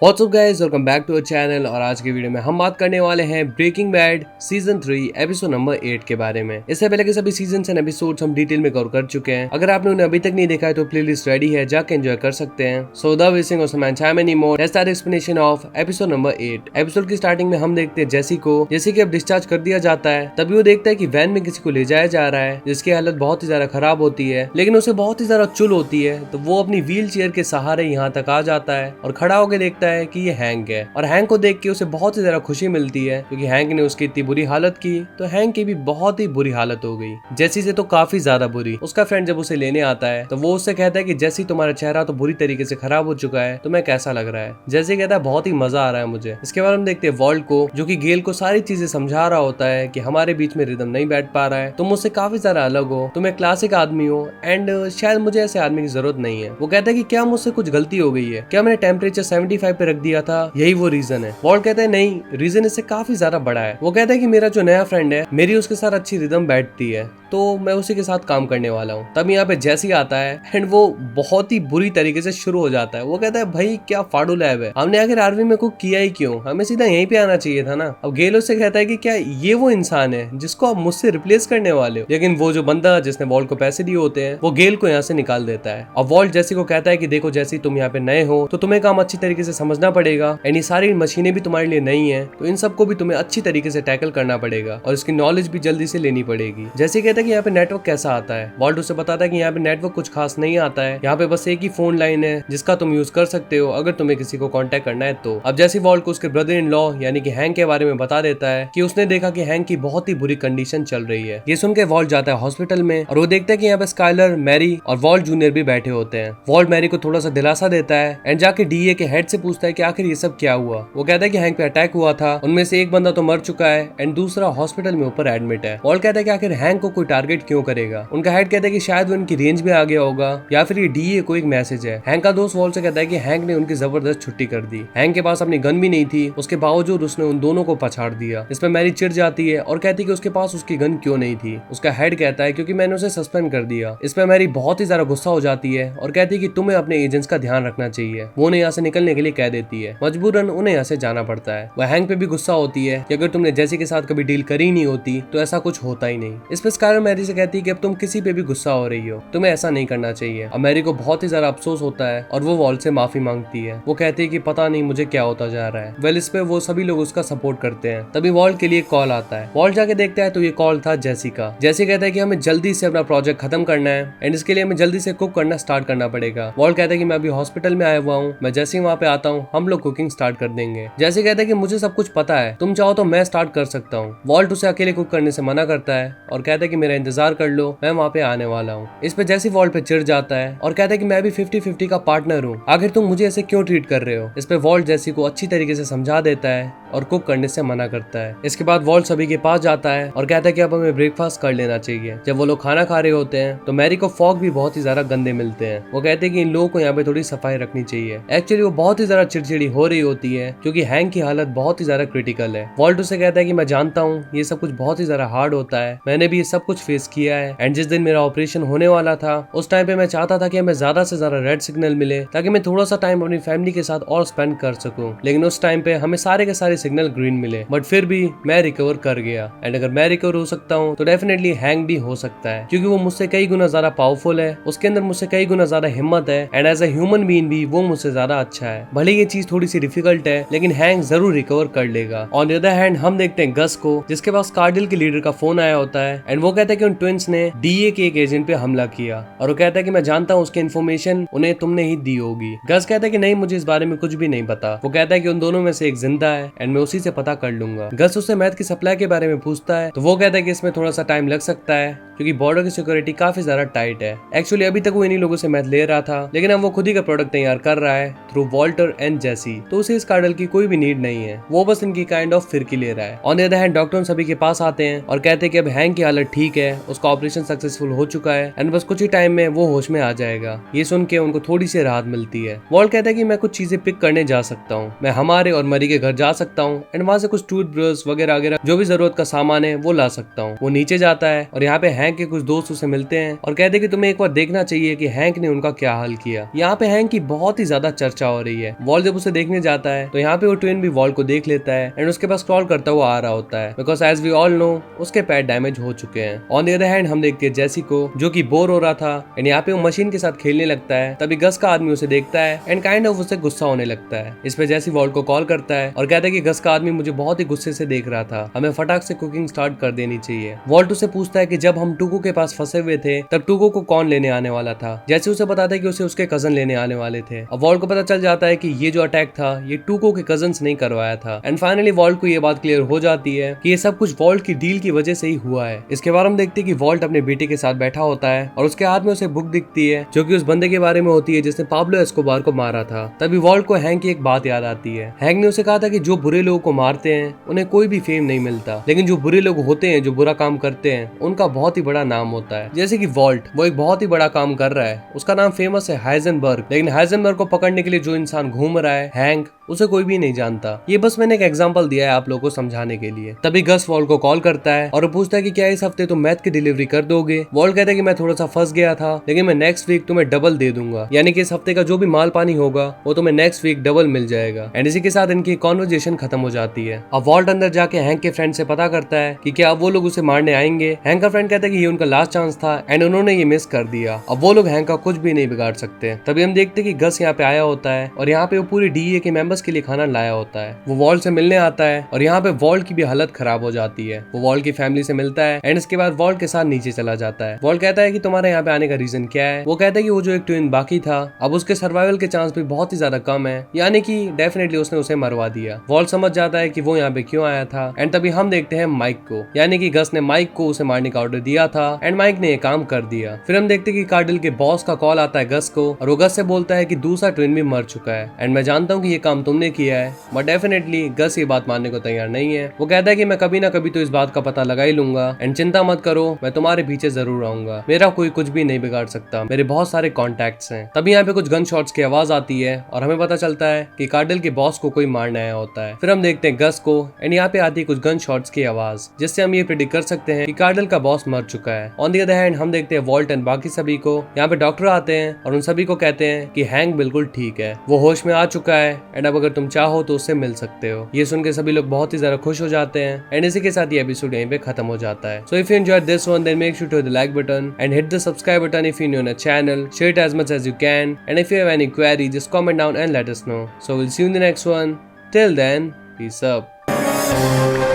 WhatsApp guys, welcome back to our channel. और आज की वीडियो में हम बात करने वाले हैं Breaking Bad season 3 episode number 8 के बारे में। इससे पहले के सभी सीजन एंड एपिसोड्स हम डिटेल में कवर कर चुके हैं। अगर आपने उन्हें अभी तक नहीं देखा है तो प्लेलिस्ट रेडी है, जाके एंजॉय कर सकते हैं। So without wasting of time any more, let's start explanation of episode number 8। Episode की स्टार्टिंग में हम देखते हैं जैसी को, जैसे कि अब डिस्चार्ज कर दिया जाता है। तभी वो देखता है कि वैन में किसी को ले जाया जा रहा है जिसकी हालत बहुत ही ज्यादा खराब होती है, लेकिन उसे बहुत ही ज्यादा चुल होती है। तो वो अपनी व्हील चेयर के सहारे यहाँ तक आ जाता है और खड़ा होकर देखता है कि ये हैंक है। और हैंक को देख के उसे बहुत ही ज्यादा खुशी मिलती है क्योंकि हैंक ने उसकी इतनी बुरी हालत की तो हैंक की भी बहुत ही बुरी हालत हो गई, जैसी से तो काफी ज्यादा बुरी। उसका फ्रेंड जब उसे लेने आता है तो वो उससे कहता है कि जैसी तुम्हारा चेहरा तो बुरी तरीके से खराब हो चुका है, तुम्हें कैसा लग रहा है। जैसे कहता है बहुत ही मजा आ रहा है मुझे। इसके बाद हम देखते हैं वॉल्ट को, जो कि गेल को सारी चीजें समझा रहा होता है कि हमारे बीच में रिदम नहीं बैठ पा रहा है, तुम मुझसे काफी ज्यादा अलग हो, तुम एक क्लासिक आदमी हो एंड शायद मुझे ऐसे आदमी की जरूरत नहीं है। वो कहता है कि क्या मुझसे कुछ गलती हो गई है, क्या मैंने टेम्परेचर 75 पे रख दिया था, यही वो रीजन है। वॉल्ट कहता है नहीं, रीजन इससे काफी ज्यादा बड़ा है। वो कहता है कि मेरा जो नया फ्रेंड है, मेरी उसके साथ अच्छी रिदम बैठती है तो मैं उसी के साथ काम करने वाला हूँ। तब यहाँ पे जैसी आता है एंड वो बहुत ही बुरी तरीके से शुरू हो जाता है। वो कहता है भाई क्या फाड़ू लैब है, हमने आखिर आर्मी में कुक किया ही क्यों, हमें सीधा यहीं पे आना चाहिए था ना। अब गेल उससे कहता है कि क्या ये वो इंसान है जिसको आप मुझसे रिप्लेस करने वाले हो। लेकिन वो जो बंदा जिसने वॉल्ट को पैसे दिए होते हैं वो गेल को यहाँ से निकाल देता है। और वॉल्ट जैसी को कहता है कि देखो जैसी, तुम यहाँ पे नए हो तो तुम्हें काम अच्छी तरीके से समझना पड़ेगा एंड ये सारी मशीनें भी तुम्हारे लिए नहीं है, तो इन सबको भी तुम्हें अच्छी तरीके से टैकल करना पड़ेगा और इसकी नॉलेज भी जल्दी से लेनी पड़ेगी। जैसे कहता है कि यहाँ पे नेटवर्क कैसा आता है। वॉल्ट उसे बताता है कि यहाँ पे नेटवर्क कुछ खास नहीं आता है, यहाँ पे बस एक ही फोन लाइन है जिसका तुम यूज कर सकते हो अगर तुम्हें किसी को कांटेक्ट करना है तो। अब जैसे वॉल्ट को उसके ब्रदर इन लॉ यानी कि हैंक के बारे में बता देता है कि उसने देखा कि हैंक की बहुत ही बुरी कंडीशन चल रही है। ये सुन के वॉल्ट जाता है हॉस्पिटल में और वो देखता है कि यहाँ पे स्काइलर, मैरी और वॉल्ट जूनियर भी बैठे होते हैं। वॉल्ट मैरी को थोड़ा सा दिलासा देता है एंड जाके डीए के हेड से पूछता है कि आखिर ये सब क्या हुआ। वो कहता है कि हैंक पे अटैक हुआ था, उनमें से एक बंदा तो मर चुका है एंड दूसरा हॉस्पिटल में ऊपर एडमिट है। वॉल्ट कहता है कि आखिर हैंक को कोई टारगेट क्यों करेगा। उनका हेड कहता है कि शायद वो इनकी रेंज में आ गया होगा या फिर ये डीए को एक मैसेज है। हैंक का दोस्त वॉल्ट से कहता है कि हैंक ने उनकी जबरदस्त छुट्टी कर दी। हैंक के पास अपनी गन भी नहीं थी, उसके बावजूद उसने उन दोनों को पछाड़ दिया। इसमें मैरी चिढ़ जाती है और कहती है कि उसके पास उसकी गन क्यों नहीं थी। उसका हेड कहता है क्योंकि मैंने उसे सस्पेंड कर दिया। इसमें मैरी बहुत ही ज्यादा गुस्सा हो जाती है और कहती है कि तुम्हें अपने एजेंट्स का ध्यान रखना चाहिए। वो उन्हें यहाँ से निकलने के लिए कह देती है, मजबूरन उन्हें यहाँ से जाना पड़ता है। वह हैंक पे भी गुस्सा होती है कि अगर तुमने जैसी के साथ कभी डील करी नहीं होती तो ऐसा कुछ होता ही नहीं। इस पर स्काइलर मैरी से कहती है कि अब तुम किसी पे भी गुस्सा हो रही हो, तुम्हें ऐसा नहीं करना चाहिए। अब मैरी को बहुत ही ज्यादा अफसोस होता है और वो वॉल्ट से माफी मांगती है। वो कहती है कि पता नहीं मुझे क्या होता जा रहा है। वेल इस पे वो सभी लोग उसका सपोर्ट करते हैं। तभी वॉल्ट के लिए कॉल आता है। वॉल्ट जाके देखता है तो ये कॉल था जैसी का। जैसी कहता है कि हमें जल्दी से अपना प्रोजेक्ट खत्म करना है एंड इसके लिए हमें जल्दी से कुक करना स्टार्ट करना पड़ेगा। वॉल्ट कहता है कि मैं अभी हॉस्पिटल में आया हुआ हूँ, मैं जैसे ही वहाँ पे आता हूँ हम लोग कुकिंग स्टार्ट कर देंगे। जैसे कहता है कि मुझे सब कुछ पता है, तुम चाहो तो मैं स्टार्ट कर सकता हूँ। वॉल्ट उसे अकेले कुक करने से मना करता है और कहता है कि मेरा इंतजार कर लो, मैं वहाँ पे आने वाला हूँ। इस पे जैसी वॉल्ट पे चिढ़ जाता है और कहता है कि मैं भी 50-50 का पार्टनर हूँ, आखिर तुम मुझे ऐसे क्यों ट्रीट कर रहे हो। इस पे वॉल्ट जैसी को अच्छी तरीके से समझा देता है और कुक करने से मना करता है। इसके बाद वॉल्ट सभी के पास जाता है और कहता है कि अब हमें ब्रेकफास्ट कर लेना चाहिए। जब वो लोग खाना खा रहे होते हैं तो मैरी को फॉग भी बहुत ही ज्यादा गंदे मिलते हैं। वो कहते हैं कि इन लोगों को यहाँ पे थोड़ी सफाई रखनी चाहिए। एक्चुअली वो बहुत ही ज्यादा चिड़चिड़ी हो रही होती है क्योंकि हैंक की हालत बहुत ही ज्यादा क्रिटिकल है। वॉल्ट उसे कहता है कि मैं जानता हूँ ये सब कुछ बहुत ही ज्यादा हार्ड होता है, मैंने भी ये सब कुछ फेस किया है एंड जिस दिन मेरा ऑपरेशन होने वाला था उस टाइम पे मैं चाहता था कि हमें ज्यादा से ज्यादा रेड सिग्नल मिले ताकि मैं थोड़ा सा टाइम अपनी फैमिली के साथ और स्पेंड कर सकूं, लेकिन उस टाइम पे हमें सारे के सारे सिग्नल ग्रीन मिले। बट फिर भी मैं रिकवर कर गया एंड अगर मैं रिकवर हो सकता हूँ तो डेफिनेटली हैंक भी हो सकता है क्योंकि वो मुझसे कई गुना ज्यादा पावरफुल है, उसके अंदर मुझसे कई गुना ज्यादा हिम्मत है and as a human being भी वो मुझसे ज्यादा अच्छा है। भले ये चीज थोड़ी सी डिफिकल्ट है लेकिन हैंक जरूर रिकवर कर लेगा। ऑन द अदर हैंड हम देखते हैं गस को, जिसके पास कार्डिल के लीडर का फोन आया होता है एंड वो कहता है कि उन ट्विंस ने डीए के एक एजेंट पे हमला किया और वो कहता है कि मैं जानता हूँ उसकी इन्फॉर्मेशन उन्हें तुमने ही दी होगी। गस कहता है कि नहीं, मुझे इस बारे में कुछ भी नहीं पता। वो कहता है कि उन दोनों में से एक जिंदा है एंड मैं उसी से पता कर लूंगा। गस उससे मैथ की सप्लाई के बारे में पूछता है तो वो कहता है कि इसमें थोड़ा सा टाइम लग सकता है क्योंकि बॉर्डर की सिक्योरिटी काफी ज्यादा टाइट है। एक्चुअली अभी तक वो इन्हीं लोगों से मैथ ले रहा था लेकिन अब वो खुद ही का प्रोडक्ट तैयार कर रहा है थ्रू वॉल्टर एंड जैसी, तो उसे इस कार्डल की कोई भी नीड नहीं है, वो बस इनकी काइंड ऑफ फिरकी ले रहा है। On the other hand doctor सभी के पास आते हैं और कहते हैं कि अब हैंक की हालत ठीक है, उसका ऑपरेशन सक्सेसफुल हो चुका है एंड बस कुछ ही टाइम में वो होश में आ जाएगा। ये सुन के उनको थोड़ी सी राहत मिलती है। वॉल्ट कहता है कि मैं कुछ चीजें पिक करने जा सकता हूँ, मैं हमारे और मरी के घर जा सकता हूँ एंड वहाँ से कुछ टूथब्रश वगैरह वगैरह जो भी जरूरत का सामान है वो ला सकता हूँ। वो नीचे जाता है और यहाँ पे हैंक के कुछ दोस्त उसे मिलते हैं और कहते हैं कि तुम्हें एक बार देखना चाहिए कि हैंक ने उनका क्या हाल किया। यहाँ पे हैंक की बहुत ही ज्यादा चर्चा हो रही है। वॉल्ट जब उसे देखने जाता है तो यहाँ पे वो ट्विन भी वॉल्ट को देख लेता है एंड उसके पास क्रॉल करता हुआ आ रहा होता है, because as we all know उसके पैर डैमेज हो चुके हैं। ऑन द अदर हैंड हम देखते हैं जेसी को जो कि बोर हो रहा था एंड यहाँ पे वो मशीन के साथ खेलने लगता है। तभी गस का आदमी उसे देखता है एंड काइंड ऑफ उसे गुस्सा होने लगता है। इस पे जेसी वॉल्ट को कॉल करता है और कहता है कि गस का आदमी मुझे बहुत ही गुस्से से देख रहा था, हमें फटाक से कुकिंग स्टार्ट कर देनी चाहिए। वॉल्ट उसे पूछता है कि जब हम टूको के पास फंसे हुए थे तब टूको को कौन लेने आने वाला था। जैसे उसे बताता है कि उसे उसके कजन लेने आने वाले थे। अब वॉल्ट को पता चल जाता है कि ये जो अटैक था ये टूको के कजन्स ने करवाया था एंड फाइनली वॉल्ट को ये बात क्लियर हो जाती है कि ये सब कुछ वॉल्ट की डील की वजह से ही हुआ है। इसके बाद हम देखते हैं कि वॉल्ट अपने बेटे के साथ बैठा होता है और उसके हाथ में उसे बुक दिखती है जो कि उस बंदे के बारे में होती है जिसने पाब्लो एस्कोबार को मारा था। तभी वॉल्ट को हैंक की एक बात याद आती है। हैंक ने उसे कहा था कि जो बुरे लोगों को मारते हैं उन्हें कोई भी फेम नहीं मिलता, लेकिन जो बुरे लोग होते हैं जो बुरा काम करते हैं उनका बहुत ही बड़ा नाम होता है। जैसे कि वॉल्ट वो एक बहुत ही बड़ा काम कर रहा है, उसका नाम फेमस है हाइजेनबर्ग, लेकिन हाइजेनबर्ग को पकड़ने के लिए जो इंसान घूम रहा है हैंक उसे कोई भी नहीं जानता। ये बस मैंने एक एग्जांपल दिया है आप लोगों को समझाने के लिए। तभी गस वॉल्ट को कॉल करता है और पूछता है कि क्या इस हफ्ते तुम मैथ की डिलीवरी कर दोगे। वॉल्ट कहता है कि मैं थोड़ा सा फंस गया था लेकिन मैं नेक्स्ट वीक तुम्हें डबल दे दूंगा, यानी कि इस हफ्ते का जो भी माल पानी होगा वो तुम्हें नेक्स्ट वीक डबल मिल जाएगा। एंड इसी के साथ इनकी कॉन्वर्जेशन खत्म हो जाती है। अब वॉल्ट अंदर जाके हैंक के फ्रेंड से पता करता है कि क्या वो लोग उसे मारने आएंगे। हैंक का फ्रेंड कहता है कि ये उनका लास्ट चांस था एंड उन्होंने ये मिस कर दिया, अब वो लोग हैंक का कुछ भी नहीं बिगाड़ सकते। तभी हम देखते कि गस यहाँ पे आया होता है और यहाँ पे वो पूरी डीए के मेंबर्स के लिए खाना लाया होता है। वो वॉल्ट से मिलने आता है और यहाँ पे वॉल्ट की भी हालत खराब हो जाती है। वो वॉल्ट की फैमिली से मिलता है एंड इसके बाद वॉल्ट के साथ नीचे चला जाता है। वॉल्ट कहता है कि तुम्हारे यहाँ पे आने का रीजन क्या है। वो कहता है कि वो जो एक ट्विन बाकी था अब उसके सर्वाइवल के चांस भी बहुत ही ज्यादा कम है, यानी कि डेफिनेटली उसने उसे मरवा दिया। वॉल्ट समझ जाता है कि वो यहाँ पे क्यों आया था एंड तभी हम देखते हैं माइक को, यानी कि गस ने माइक को उसे मारने का ऑर्डर दिया था एंड माइक ने ये काम कर दिया। फिर हम देखते हैं कि कार्डिल के बॉस का कॉल आता है गस को और वो गस से बोलता है कि दूसरा ट्विन भी मर चुका है एंड मैं जानता हूँ कि ये काम तुमने किया है, बट डेफिनेटली गस ये बात मानने को तैयार नहीं है। वो कहता है कि मैं कभी ना कभी तो इस बात का पता लगा ही लूंगा एंड चिंता मत करो मैं तुम्हारे पीछे जरूर आऊंगा, मेरा कोई कुछ भी नहीं बिगाड़ सकता, मेरे बहुत सारे कॉन्टैक्ट्स हैं। तभी यहाँ पे कुछ गन शॉट्स की आवाज आती है और हमें पता चलता है कि कार्डिल के बॉस को कोई मारने आया होता है। फिर हम देखते हैं गस को एंड यहाँ पे आती है कुछ गन शॉट्स की आवाज जिससे हम ये प्रेडिक्ट कर सकते हैं कि कार्डिल का बॉस मर चुका है। ऑन द अदर हैंड हम देखते हैं वॉल्ट एंड बाकी सभी को, यहाँ पे डॉक्टर आते हैं और उन सभी को कहते हैं कि हैंक बिल्कुल ठीक है, वो होश में आ चुका है एंड अब अगर तुम चाहो तो उससे मिल सकते हो। ये सुन के सभी लोग बहुत ही ज्यादा खुश हो जाते हैं एंड इसी के साथ ये एपिसोड यहीं पे खत्म हो जाता है। So if you enjoyed this one then make sure to hit the like button and hit the subscribe button if you new in the channel, share it as much as you can and if you have any query just comment down and let us know. So will see you in the next one, till then peace up.